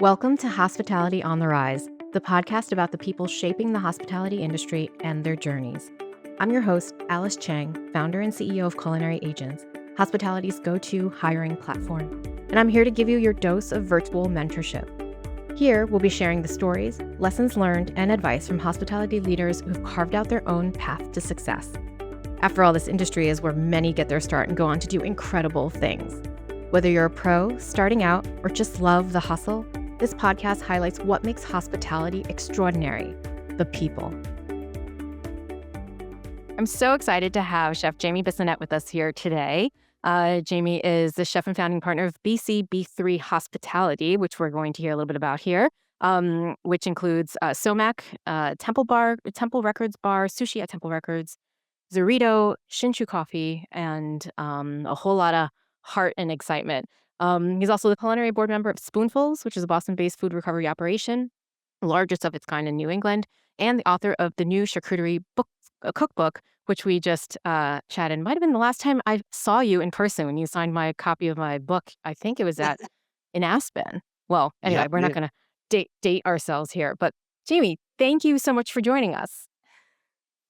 Welcome to Hospitality on the Rise, the podcast about the people shaping the hospitality industry and their journeys. I'm your host, Alice Chang, founder and CEO of Culinary Agents, hospitality's go-to hiring platform. And I'm here to give you your dose of virtual mentorship. Here, we'll be sharing the stories, lessons learned, and advice from hospitality leaders who've carved out their own path to success. After all, this industry is where many get their start and go on to do incredible things. Whether you're a pro, starting out, or just love the hustle, this podcast highlights what makes hospitality extraordinary: the people. I'm so excited to have Chef Jamie Bissonnette with us here today. Jamie is the chef and founding partner of BCB3 Hospitality, which we're going to hear a little bit about here, which includes Somaek, Temple Records Bar, Sushi at Temple Records, Zurito, Shinshu Coffee, and a whole lot of heart and excitement. He's also the culinary board member of Spoonfuls, which is a Boston-based food recovery operation, the largest of its kind in New England, and the author of the new charcuterie cookbook, which we just chatted. Might have been the last time I saw you in person when you signed my copy of my book. I think it was in Aspen. Well, anyway, Yep. we're not Yeah. going to date ourselves here. But Jamie, thank you so much for joining us.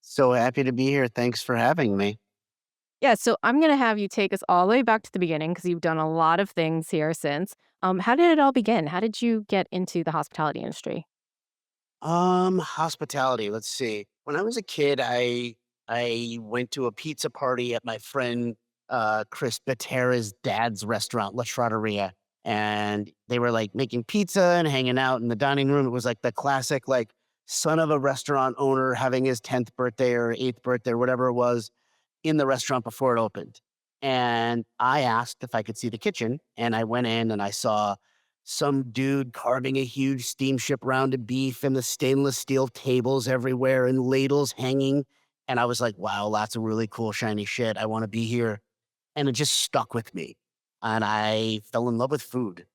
So happy to be here. Thanks for having me. Yeah, so I'm going to have you take us all the way back to the beginning because you've done a lot of things here since. How did it all begin? How did you get into the hospitality industry? Hospitality. Let's see. When I was a kid, I went to a pizza party at my friend Chris Batera's dad's restaurant, La Trattoria, and they were like making pizza and hanging out in the dining room. It was like the classic, like son of a restaurant owner having his 10th birthday or 8th birthday or whatever it was in the restaurant before it opened. And I asked if I could see the kitchen, and I went in and I saw some dude carving a huge steamship round of beef and the stainless steel tables everywhere and ladles hanging. And I was like, wow, that's a really cool, shiny shit. I want to be here. And it just stuck with me. And I fell in love with food.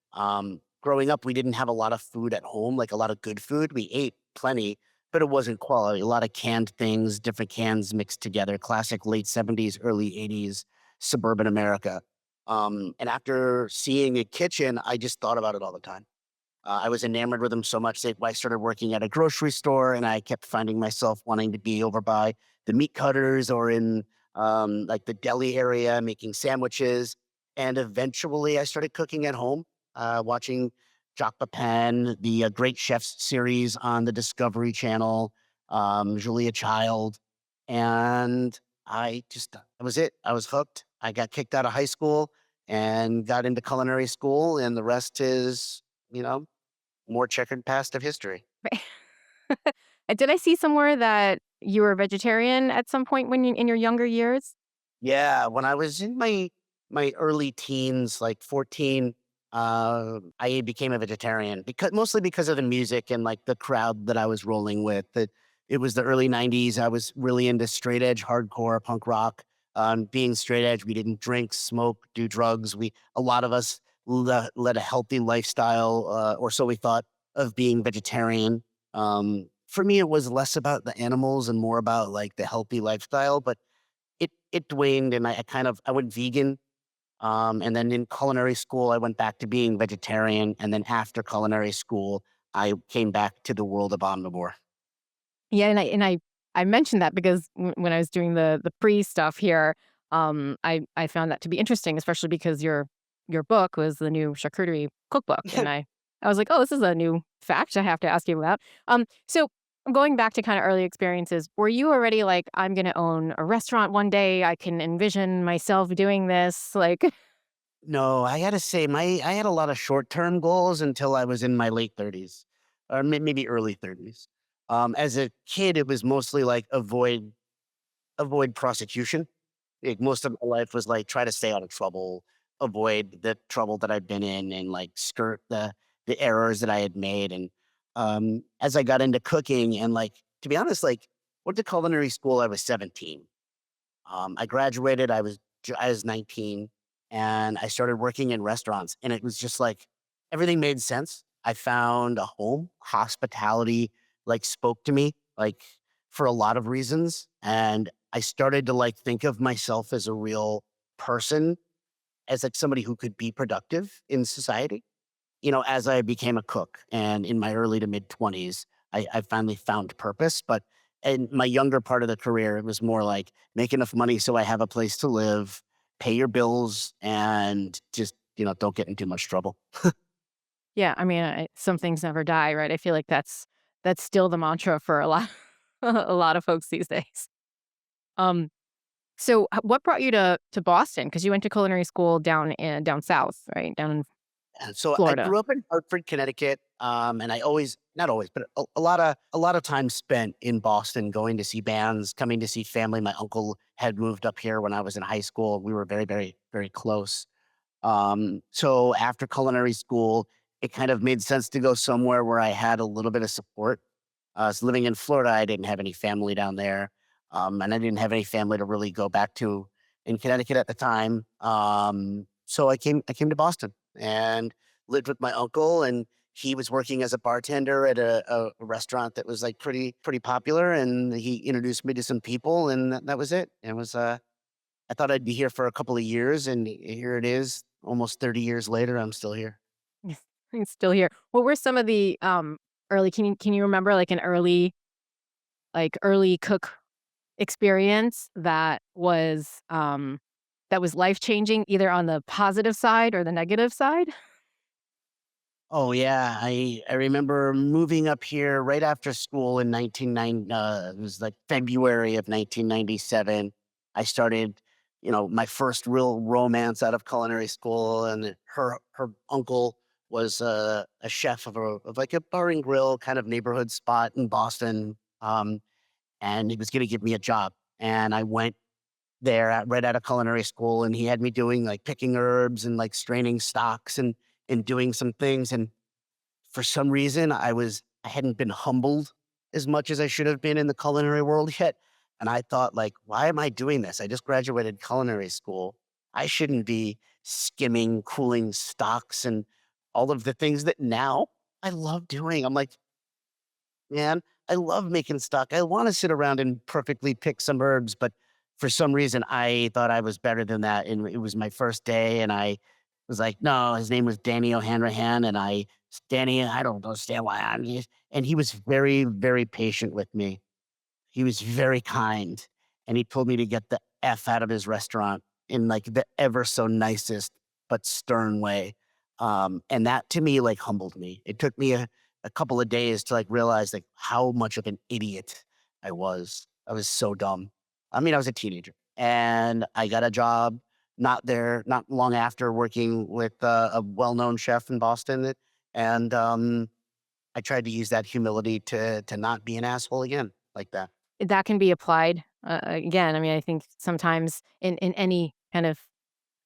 Growing up, we didn't have a lot of food at home, like a lot of good food. We ate plenty, but it wasn't quality. A lot of canned things, different cans mixed together, classic late 70s, early 80s, suburban America. And after seeing a kitchen, I just thought about it all the time. I was enamored with them so much that I started working at a grocery store, and I kept finding myself wanting to be over by the meat cutters or in like the deli area making sandwiches. And eventually, I started cooking at home, watching Jacques Pepin, the Great Chefs series on the Discovery Channel, Julia Child, and that was it. I was hooked. I got kicked out of high school and got into culinary school, and the rest is, you know, more checkered past of history. Right. And did I see somewhere that you were a vegetarian at some point when you in your younger years? Yeah, when I was in my early teens, like 14, I became a vegetarian because mostly because of the music and like the crowd that I was rolling with. That it was the early 90s. I was really into straight edge hardcore punk rock. Being straight edge, we didn't drink, smoke, do drugs. A lot of us led a healthy lifestyle, or so we thought, of being vegetarian. For me, it was less about the animals and more about like the healthy lifestyle. But it waned, and I went vegan, and then in culinary school, I went back to being vegetarian, and then after culinary school, I came back to the world of omnivore. Yeah, and I mentioned that because when I was doing the pre stuff here, I found that to be interesting, especially because your book was the new charcuterie cookbook, and I was like, oh, this is a new fact I have to ask you about. So going back to kind of early experiences, were you already like, I'm going to own a restaurant one day? I can envision myself doing this, like. No, I gotta say, I had a lot of short-term goals until I was in my late 30s, or maybe early 30s. As a kid, it was mostly like avoid prosecution. Like, most of my life was like try to stay out of trouble, avoid the trouble that I'd been in, and like skirt the errors that I had made. And as I got into cooking, and like to be honest, like went to culinary school, I was 17. I graduated, I was 19, and I started working in restaurants, and it was just like everything made sense. I found a home. Hospitality like spoke to me like for a lot of reasons, and I started to like think of myself as a real person, as like somebody who could be productive in society. as I became a cook and in my early to mid 20s, I finally found purpose. But in my younger part of the career, it was more like make enough money so I have a place to live, pay your bills, and just, don't get in too much trouble. Yeah, I mean, some things never die, right? I feel like that's still the mantra for a lot a lot of folks these days. Um, so what brought you to Boston? Because you went to culinary school down south, right? Down in And so I Florida. grew up in Hartford, Connecticut, and I always, not always, but a lot of time spent in Boston, going to see bands, coming to see family. My uncle had moved up here when I was in high school. We were very, very, very close. So after culinary school, it kind of made sense to go somewhere where I had a little bit of support. So living in Florida, I didn't have any family down there, and I didn't have any family to really go back to in Connecticut at the time. So I came to Boston and lived with my uncle, and he was working as a bartender at a restaurant that was like pretty popular, and he introduced me to some people, and that was it. It was I thought I'd be here for a couple of years, and here it is, almost 30 years later. I'm still here. It's still here. What were some of the early? Can you remember like an early cook experience that was life changing, either on the positive side or the negative side? Oh, yeah. I remember moving up here right after school in 1990. It was like February of 1997. I started, my first real romance out of culinary school, and her uncle was a chef of like a bar and grill kind of neighborhood spot in Boston, and he was going to give me a job, and I went there right out of culinary school, and he had me doing like picking herbs and like straining stocks and doing some things, and for some reason, I hadn't been humbled as much as I should have been in the culinary world yet, and I thought, like, "Why am I doing this? I just graduated culinary school. I shouldn't be skimming, cooling stocks and all of the things that now I love doing." I'm like, "Man, I love making stock. I wanna sit around and perfectly pick some herbs," but for some reason, I thought I was better than that, and it was my first day, and I was like, "No," his name was Danny O'Hanrahan, and "Danny, I don't understand why I'm here," and he was very, very patient with me. He was very kind, and he told me to get the F out of his restaurant in, like, the ever so nicest but stern way, and that to me, like, humbled me. It took me a couple of days to, like, realize, like, how much of an idiot I was. I was so dumb. I mean, I was a teenager, and I got a job not long after, working with a well-known chef in Boston, and, I tried to use that humility to not be an asshole again like that. That can be applied, again, I mean, I think sometimes in any kind of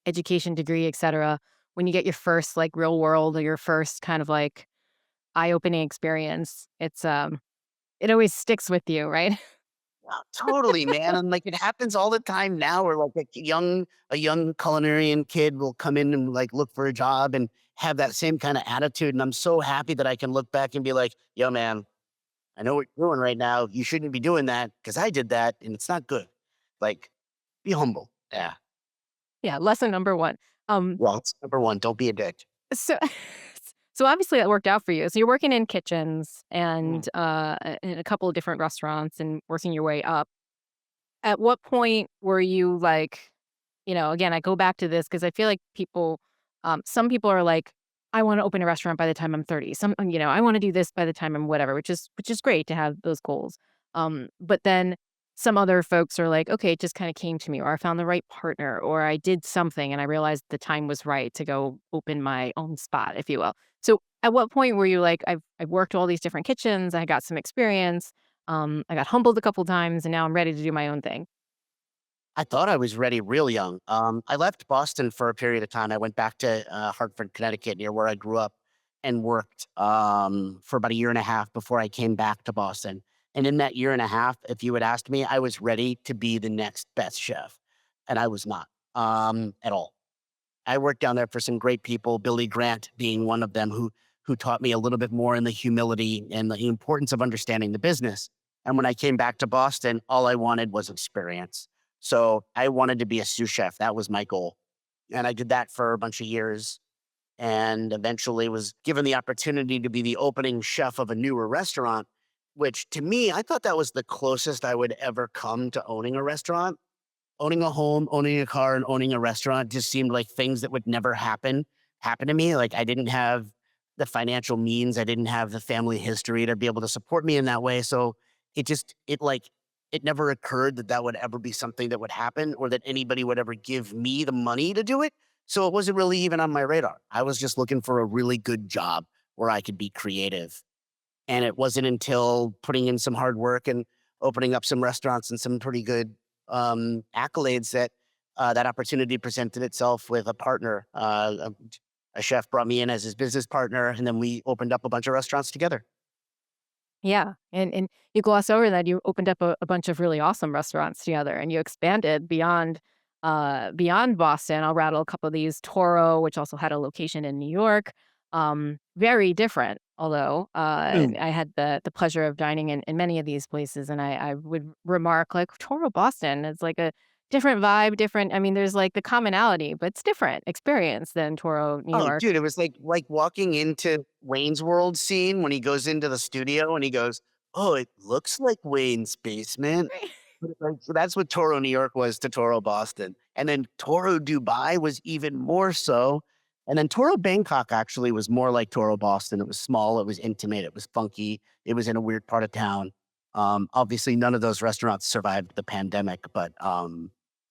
education degree, etcetera, when you get your first, like, real world or your first kind of, like, eye-opening experience, it always sticks with you, right? Wow, totally, man, and, like, it happens all the time now where, like, a young culinarian kid will come in and, like, look for a job and have that same kinda attitude, and I'm so happy that I can look back and be like, "Yo, man, I know what you're doing right now. You shouldn't be doing that because I did that, and it's not good." Like, be humble. Yeah. Yeah, lesson number 1. Um, Well, it's number 1, don't be a dick. so so obviously that worked out for you. So you're working in kitchens Mm. and, in a couple of different restaurants and working your way up. At what point were you like, again, I go back to this because I feel like some people are like, I want to open a restaurant by the time I'm 30. I want to do this by the time I'm whatever, which is great to have those goals. But then some other folks are like, okay, it just kind of came to me, or I found the right partner, or I did something and I realized the time was right to go open my own spot, if you will. So at what point were you like, I've worked all these different kitchens, I got some experience, I got humbled a couple times, and now I'm ready to do my own thing. I thought I was ready real young. I left Boston for a period of time. I went back to Hartford, Connecticut, near where I grew up, and worked for about a year and a half before I came back to Boston. And in that year and a half, if you had asked me, I was ready to be the next best chef, and I was not at all. I worked down there for some great people, Billy Grant being one of them, who taught me a little bit more in the humility and the importance of understanding the business. And when I came back to Boston, all I wanted was experience. So I wanted to be a sous chef. That was my goal. And I did that for a bunch of years. and eventually was given the opportunity to be the opening chef of a newer restaurant, which to me, I thought that was the closest I would ever come to owning a restaurant. Owning a home, owning a car, and owning a restaurant just seemed like things that would never happen to me. Like, I didn't have the financial means, I didn't have the family history to be able to support me in that way, so it never occurred that that would ever be something that would happen or that anybody would ever give me the money to do it, so it wasn't really even on my radar. I was just looking for a really good job where I could be creative, and it wasn't until putting in some hard work and opening up some restaurants and some pretty good accolades that that opportunity presented itself with a partner. A chef brought me in as his business partner, and then we opened up a bunch of restaurants together. Yeah, and you gloss over that you opened up a bunch of really awesome restaurants together, and you expanded beyond Boston. I'll rattle a couple of these. Toro, which also had a location in New York, very different, although, Mm. I had the pleasure of dining in many of these places, and I would remark, like, Toro Boston is like a different vibe, different I mean, there's, like, the commonality, but it's different experience than Toro, New Oh, York. dude, it was like walking into Wayne's World scene when he goes into the studio and he goes, "Oh, it looks like Wayne's basement." But, like, so that's what Toro, New York was to Toro, Boston. And then Toro, Dubai was even more so. And then Toro, Bangkok actually was more like Toro, Boston. It was small, it was intimate, it was funky, it was in a weird part of town. Obviously, none of those restaurants survived the pandemic, but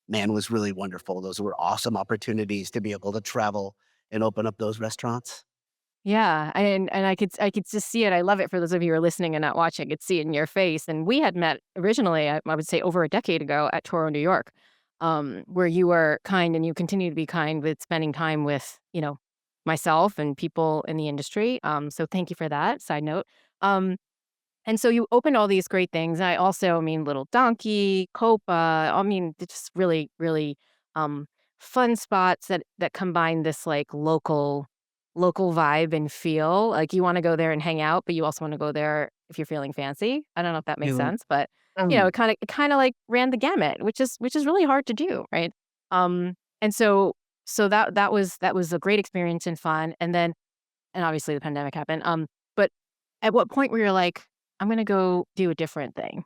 man, it was really wonderful. Those were awesome opportunities to be able to travel and open up those restaurants. Yeah, and I could just see it. I love it for those of you who are listening and not watching. I could see it in your face. And we had met originally, I would say over a decade ago at Toro, New York, where you were kind and you continue to be kind with spending time with, myself and people in the industry. So thank you for that. Side note. Um, and so you opened all these great things. I also, I mean, Little Donkey, Copa. I mean, it's just really, really um, fun spots that combine this like local vibe and feel. Like you want to go there and hang out, but you also want to go there if you're feeling fancy. I don't know if that makes You sense, but um, it kind of like ran the gamut, which is really hard to do, right? And so that was a great experience and fun. And obviously the pandemic happened. But at what point were you like, I'm gonna go do a different thing?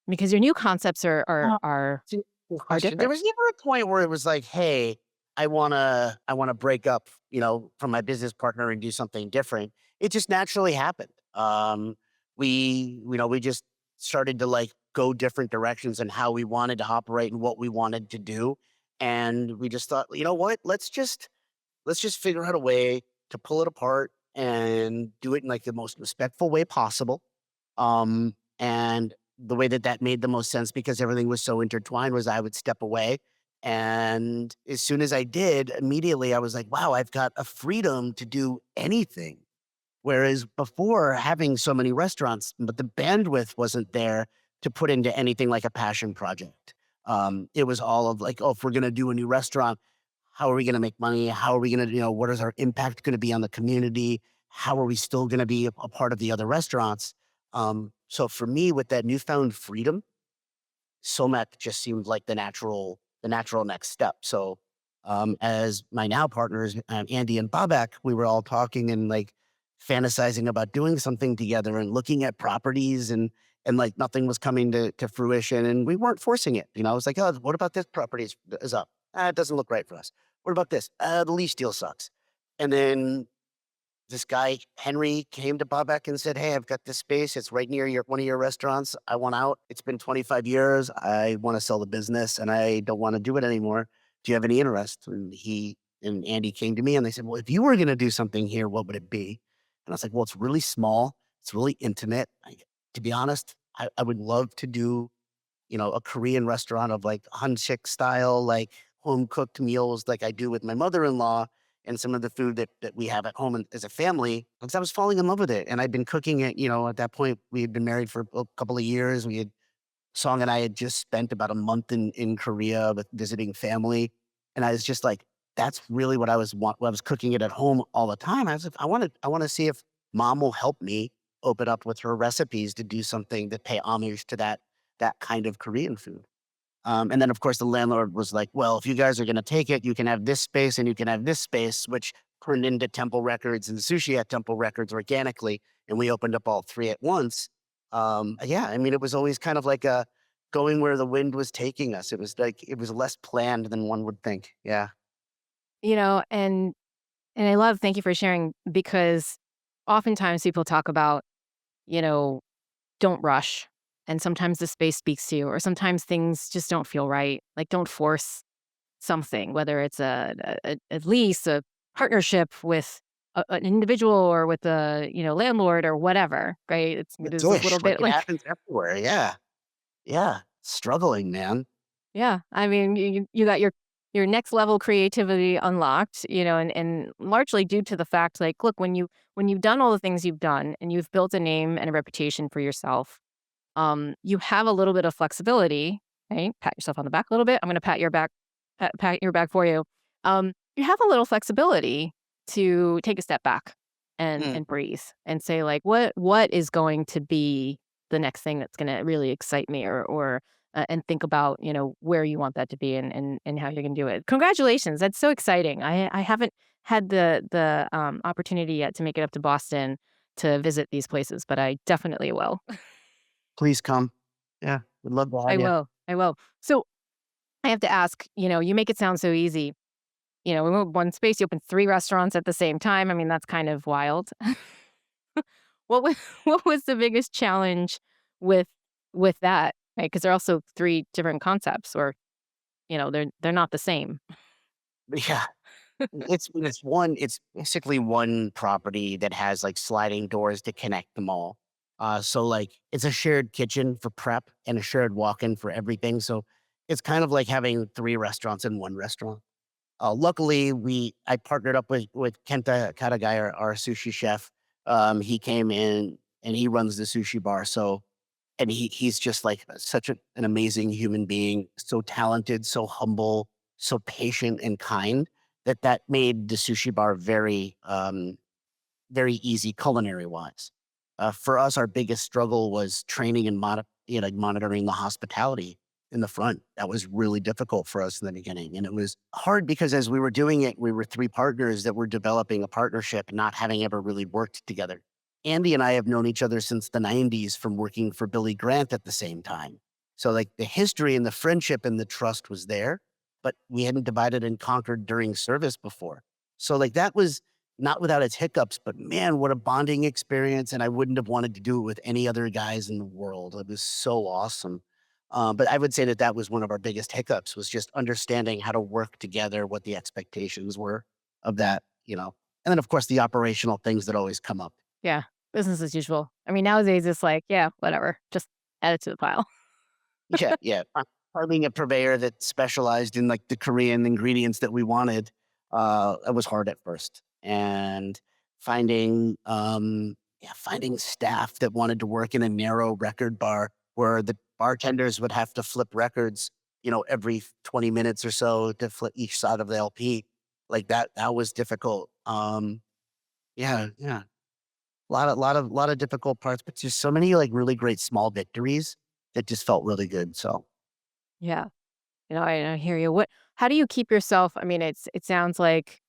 Because your new concepts are are uh, are it's a good are question. There different. was never a point where it was like, "Hey, I wanna break up, from my business partner and do something different." It just naturally happened. We just started to, like, go different directions in how we wanted to operate and what we wanted to do, and we just thought, "You know what? Let's just figure out a way to pull it apart and do it in, like, the most respectful way possible." And the way that that made the most sense because everything was so intertwined was I would step away, and as soon as I did, immediately I was like, "Wow, I've got a freedom to do anything." Whereas before having so many restaurants, but the bandwidth wasn't there to put into anything like a passion project. It was all of like, "Oh, if we're gonna do a new restaurant, how are we gonna make money? How are we gonna, what is our impact gonna be on the community? How are we still gonna be a part of the other restaurants?" So for me, with that newfound freedom, Somaek just seemed like the natural next step. So, as my now partners, Andy and Babak, we were all talking and like fantasizing about doing something together and looking at properties and like nothing was coming to fruition and we weren't forcing it. I was like, "Oh, what about this property is up? It doesn't look right for us. What about this? The lease deal sucks." And then this guy, Henry, came to Bobek and said, "Hey, I've got this space. It's right near one of your restaurants. I want out. It's been 25 years. I want to sell the business and I don't want to do it anymore. Do you have any interest?" And he and Andy came to me and they said, "Well, if you were going to do something here, what would it be?" And I was like, "Well, it's really small. It's really intimate. To be honest, I would love to do a Korean restaurant of like Hanchik style, like home cooked meals like I do with my mother-in-law and some of the food that we have at home as a family, because I was falling in love with it. And I'd been cooking it, at that point, we had been married for a couple of years. Song and I had just spent about a month in Korea with visiting family. And I was just like, that's really what I was cooking it at home all the time. I was like, I want to see if mom will help me open up with her recipes to do something that pay homage to that kind of Korean food. And then, of course, the landlord was like, "Well, if you guys are going to take it, you can have this space and you can have this space," which turned into Temple Records and Sushi at Temple Records organically, and we opened up all 3 at once. Yeah, I mean, it was always kind of like a going where the wind was taking us. It was like it was less planned than one would think. Yeah. You know, and I love thank you for sharing because oftentimes people talk about, you know, don't rush. And sometimes the space speaks to you, or sometimes things just don't feel right. Like, don't force something, whether it's a lease, a partnership with an individual or with a, landlord or whatever, right? The There's this little dish, like, bit it like happens everywhere, yeah. Yeah. Struggling, man. yeah, I mean, you got your next level creativity unlocked, and largely due to the fact, like, look, when you've done all the things you've done and you've built a name and a reputation for yourself, you have a little bit of flexibility, right? Pat yourself on the back a little bit. I'm gonna pat your back for you. You have a little flexibility to take a step back and Mm. breathe and say, like, what is going to be the next thing that's gonna really excite me, or and think about where you want that to be, and how you're gonna do it. Congratulations, that's so exciting. I haven't had the opportunity yet to make it up to Boston to visit these places, but I definitely will. Please come. Yeah, would love to have I you. will. I will. So I have to ask, you make it sound so easy. We moved one space, you opened 3 restaurants at the same time. I mean, that's kind of wild. What was what was the biggest challenge with that? Right? Because 'Cause they're also 3 different concepts, or, they're not the same. Yeah. It's basically one property that has, like, sliding doors to connect them all. So, like, it's a shared kitchen for prep and a shared walk-in for everything, so it's kind of like having 3 restaurants in 1 restaurant. Luckily, I partnered up with Kenta Katagai, our sushi chef. He came in and he runs the sushi bar, so and he's just like such an amazing human being, so talented, so humble, so patient and kind that made the sushi bar very easy culinary wise. For us, our biggest struggle was training and monitoring the hospitality in the front. That was really difficult for us in the beginning. And it was hard because as we were doing it, we were 3 partners that were developing a partnership, not having ever really worked together. Andy and I have known each other since the 90s from working for Billy Grant at the same time. So, like, the history and the friendship and the trust was there, but we hadn't divided and conquered during service before. So, like, that was not without its hiccups, but man, what a bonding experience, and I wouldn't have wanted to do it with any other guys in the world. It was so awesome. But I would say that that was one of our biggest hiccups was just understanding how to work together, what the expectations were of that. And then, of course, the operational things that always come up. Yeah, business as usual. I mean, nowadays it's like, yeah, whatever, just add it to the pile. Yeah, yeah. Finding a purveyor that specialized in, like, the Korean ingredients that we wanted, it was hard at first. And finding staff that wanted to work in a narrow record bar where the bartenders would have to flip records, every 20 minutes or so to flip each side of the LP. Like, that was difficult. Yeah, yeah. A lot of difficult parts, but just so many, like, really great small victories that just felt really good, so Yeah. I hear you. How do you keep yourself I mean, it sounds like,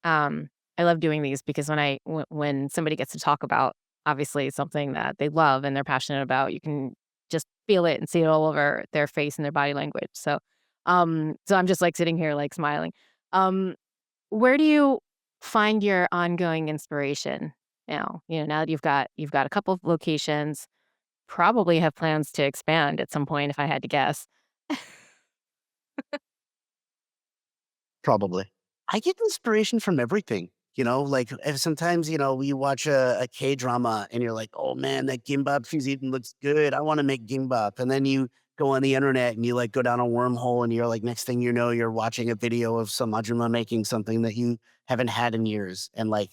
I love doing these because when somebody gets to talk about, obviously, something that they love and they're passionate about, you can just feel it and see it all over their face and their body language. So I'm just, like, sitting here, like, smiling. Um, where do you find your ongoing inspiration now? Now that you've got a couple of locations, probably have plans to expand at some point if I had to guess. probably. I get inspiration from everything, like, if sometimes, you watch a K-drama and you're like, "Oh, man, that gimbap she's eating looks good. I wanna make gimbap." And then you go on the internet and you, like, go down a wormhole and you're like, next thing you know, you're watching a video of some Ajumma making something that you haven't had in years, and, like,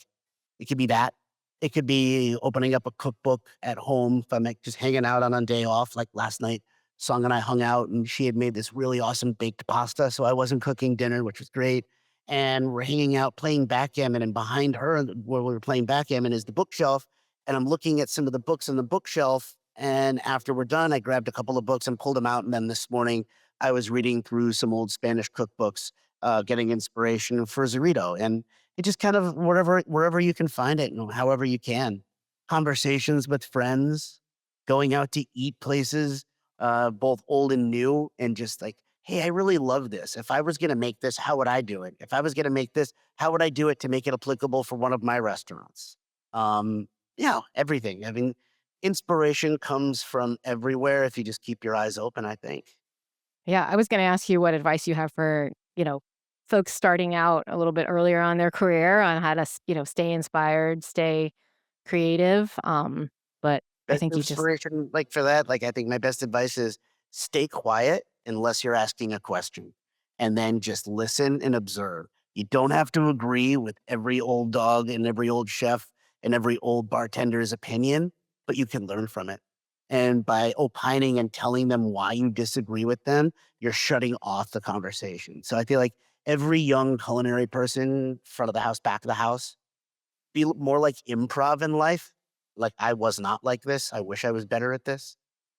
it could be that. It could be opening up a cookbook at home if I'm, like, just hanging out on a day off, like last night, Song and I hung out, and she had made this really awesome baked pasta, so I wasn't cooking dinner, which was great, and we're hanging out playing backgammon, and behind her, where we were playing backgammon, is the bookshelf, and I'm looking at some of the books on the bookshelf, and after we're done, I grabbed a couple of books and pulled them out, and then this morning, I was reading through some old Spanish cookbooks, getting inspiration for Zurito, and it just kind of wherever you can find it, and however you can. Conversations with friends, going out to eat places, both old and new, and just like, hey, I really love this. If I was going to make this, how would I do it? If I was going to make this, how would I do it to make it applicable for one of my restaurants? Um, everything. I mean, inspiration comes from everywhere if you just keep your eyes open, I think. Yeah, I was gonna ask you what advice you have for, folks starting out a little bit earlier on their career on how to, stay inspired, stay creative. But I Best think you just inspiration, like, for that, like, I think my best advice is stay quiet unless you're asking a question, and then just listen and observe. You don't have to agree with every old dog and every old chef and every old bartender's opinion, but you can learn from it. And by opining and telling them why you disagree with them, you're shutting off the conversation. So I feel like every young culinary person, front of the house, back of the house, be more like improv in life. Like, I was not like this. I wish I was better at this,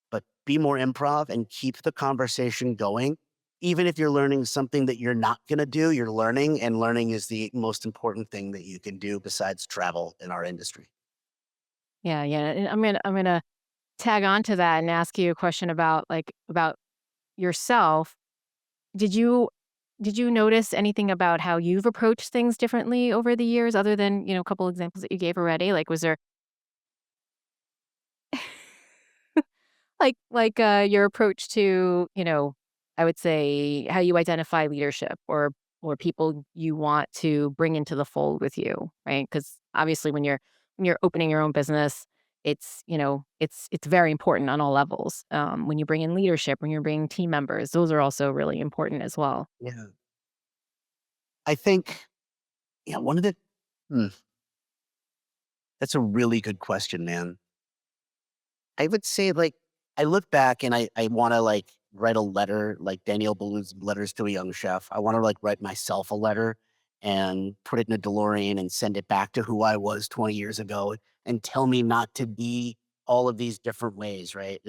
but be more improv and keep the conversation going. Even if you're learning something that you're not going to do, you're learning, and learning is the most important thing that you can do besides travel in our industry. yeah, yeah, and I'm gonna tag on to that and ask you a question about, about yourself. Did you did you notice anything about how you've approached things differently over the years other than, a couple examples that you gave already? Like, was there your approach to, I would say how you identify leadership or people you want to bring into the fold with you, right? Because obviously when you're opening your own business, it's very important on all levels. When you bring in leadership, when you're bringing team members, those are also really important as well. Yeah. I think, one of the, hmm, that's a really good question, man. I would say, like, I look back and I wanna, like, write a letter like Daniel Boulud's Letters to a Young Chef. I wanna, like, write myself a letter and put it in a DeLorean and send it back to who I was 20 years ago and tell me not to be all of these different ways, right?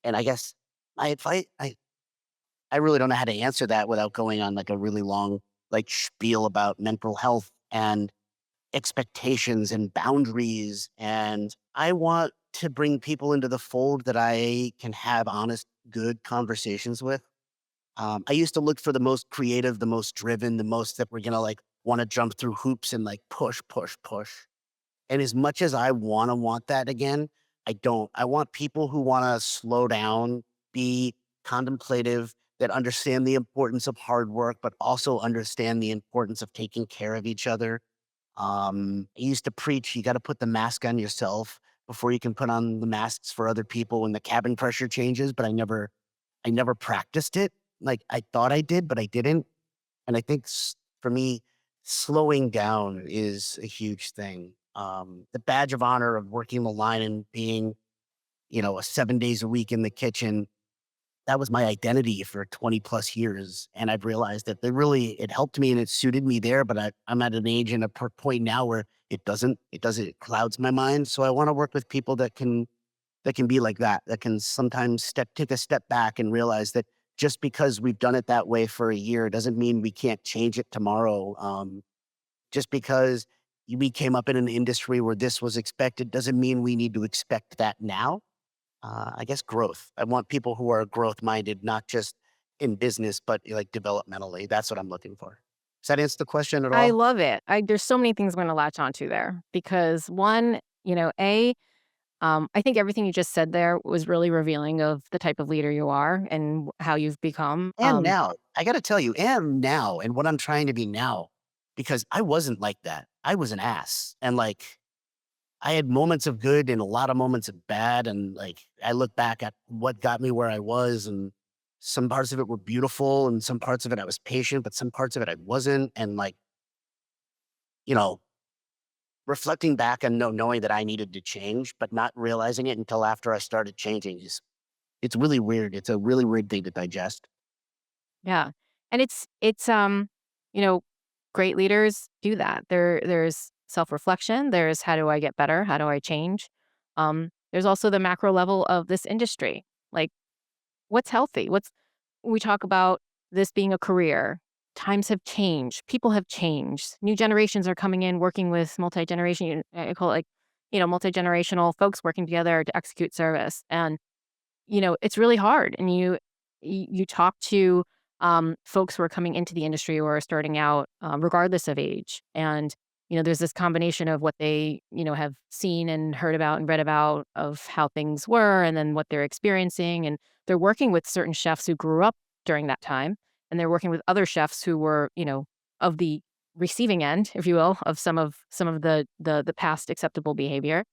And I guess my advice, I really don't know how to answer that without going on, like, a really long, like, spiel about mental health and expectations and boundaries, and I want to bring people into the fold that I can have honest, good conversations with. I used to look for the most creative, the most driven, the most that were gonna, like, wanna jump through hoops and, like, push, push, push. And as much as I want that again, I don't. I want people who wanna slow down, be contemplative, that understand the importance of hard work, but also understand the importance of taking care of each other. I used to preach, you gotta put the mask on yourself before you can put on the masks for other people when the cabin pressure changes, but I never practiced it. Like, I thought I did, but I didn't. And I think for me, slowing down is a huge thing. The badge of honor of working the line and being, a 7 days a week in the kitchen, that was my identity for 20 plus years. And I've realized that it helped me and it suited me there. But I'm at an age and a point now where it clouds my mind. So I want to work with people that can be like that can sometimes take a step back and realize that just because we've done it that way for a year doesn't mean we can't change it tomorrow. Just because we came up in an industry where this was expected doesn't mean we need to expect that now. I guess growth. I want people who are growth minded, not just in business, but like developmentally. That's what I'm looking for. Does that answer the question at I all? love it. There's so many things I'm gonna latch onto there because one, I think everything you just said there was really revealing of the type of leader you are and how you've become. And now, I got to tell you, and now, and what I'm trying to be now, because I wasn't like that. I was an ass. And like, I had moments of good and a lot of moments of bad. And like, I look back at what got me where I was, and some parts of it were beautiful, and some parts of it I was patient, but some parts of it I wasn't. And like, you know, reflecting back and knowing that I needed to change, but not realizing it until after I started changing is it's really weird. It's a really weird thing to digest. Yeah. And it's you know, great leaders do that. There's self-reflection, there's how do I get better? How do I change? There's also the macro level of this industry. Like what's healthy? What's we talk about this being a career. times have changed, people have changed, new generations are coming in working with multi-generation, I call it like, multi-generational folks working together to execute service. And it's really hard. And you talk to folks who are coming into the industry or are starting out, regardless of age. And there's this combination of what they have seen and heard about and read about of how things were, and then what they're experiencing. And they're working with certain chefs who grew up during that time, and they're working with other chefs who were of the receiving end, if you will, of some of the past acceptable behavior.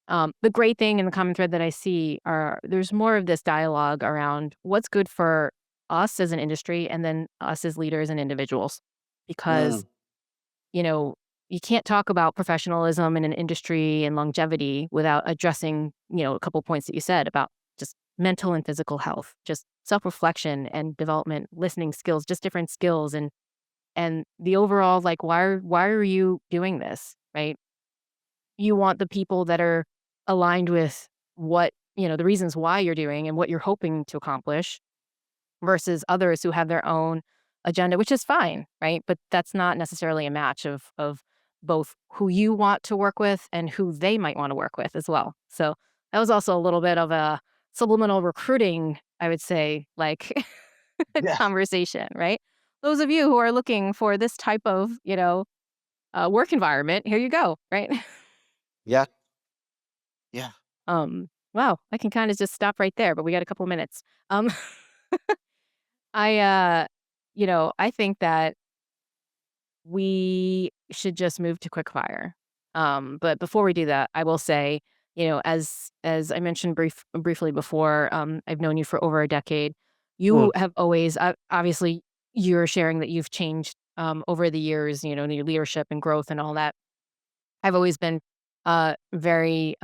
The great thing and the common thread that I see are there's more of this dialogue around what's good for us as an industry and then us as leaders and individuals. Because, Mm, you know, you can't talk about professionalism in an industry and longevity without addressing, a couple points that you said about just mental and physical health, just self-reflection and development, listening skills, just different skills and the overall like why are you doing this, right? You want the people that are aligned with what, the reasons why you're doing and what you're hoping to accomplish versus others who have their own agenda, which is fine, right? But that's not necessarily a match of both who you want to work with and who they might want to work with as well. So that was also a little bit of a subliminal recruiting, I would say, like yeah, conversation, right? Those of you who are looking for this type of, work environment, here you go, right? yeah, yeah. Wow, I can kind of just stop right there, but we got a couple minutes. Um, I, I think that we should just move to quick fire. But before we do that, I will say, as I mentioned briefly before, I've known you for over a decade. Mm, You have always, obviously, you're sharing that you've changed over the years, in your leadership and growth and all that. I've always been very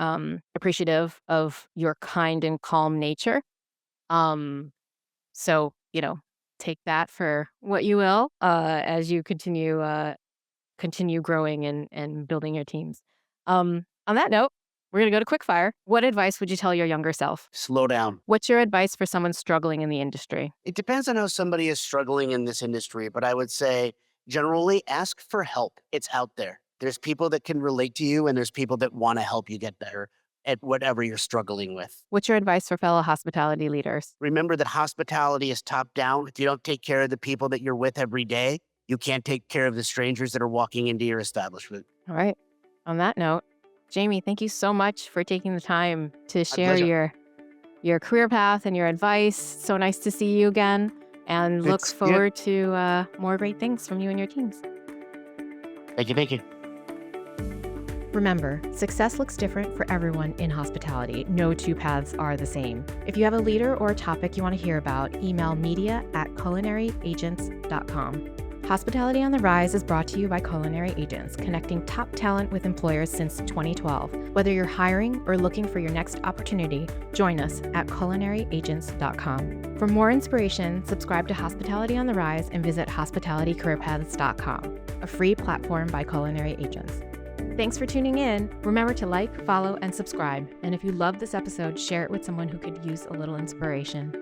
appreciative of your kind and calm nature. Um, so, take that for what you will, as you continue growing and building your teams. On that note, we're gonna go to quickfire. What advice would you tell your younger self? slow down. What's your advice for someone struggling in the industry? It depends on how somebody is struggling in this industry, but I would say generally ask for help. It's out there. There's people that can relate to you, and there's people that want to help you get better at whatever you're struggling with. What's your advice for fellow hospitality leaders? Remember that hospitality is top down. If you don't take care of the people that you're with every day, you can't take care of the strangers that are walking into your establishment. All right. On that note, Jamie, thank you so much for taking the time to My share pleasure. your career path and your advice. So nice to see you again, and look It's yeah. forward to more great things from you and your teams. Thank you. Thank you. Remember, success looks different for everyone in hospitality. No two paths are the same. If you have a leader or a topic you want to hear about, email media@culinaryaagents.com. Hospitality on the Rise is brought to you by Culinary Agents, connecting top talent with employers since 2012. Whether you're hiring or looking for your next opportunity, join us at culinaryaagents.com. For more inspiration, subscribe to Hospitality on the Rise and visit hospitalitycareerpaths.com, a free platform by Culinary Agents. Thanks for tuning in. Remember to like, follow, and subscribe. And if you love this episode, share it with someone who could use a little inspiration.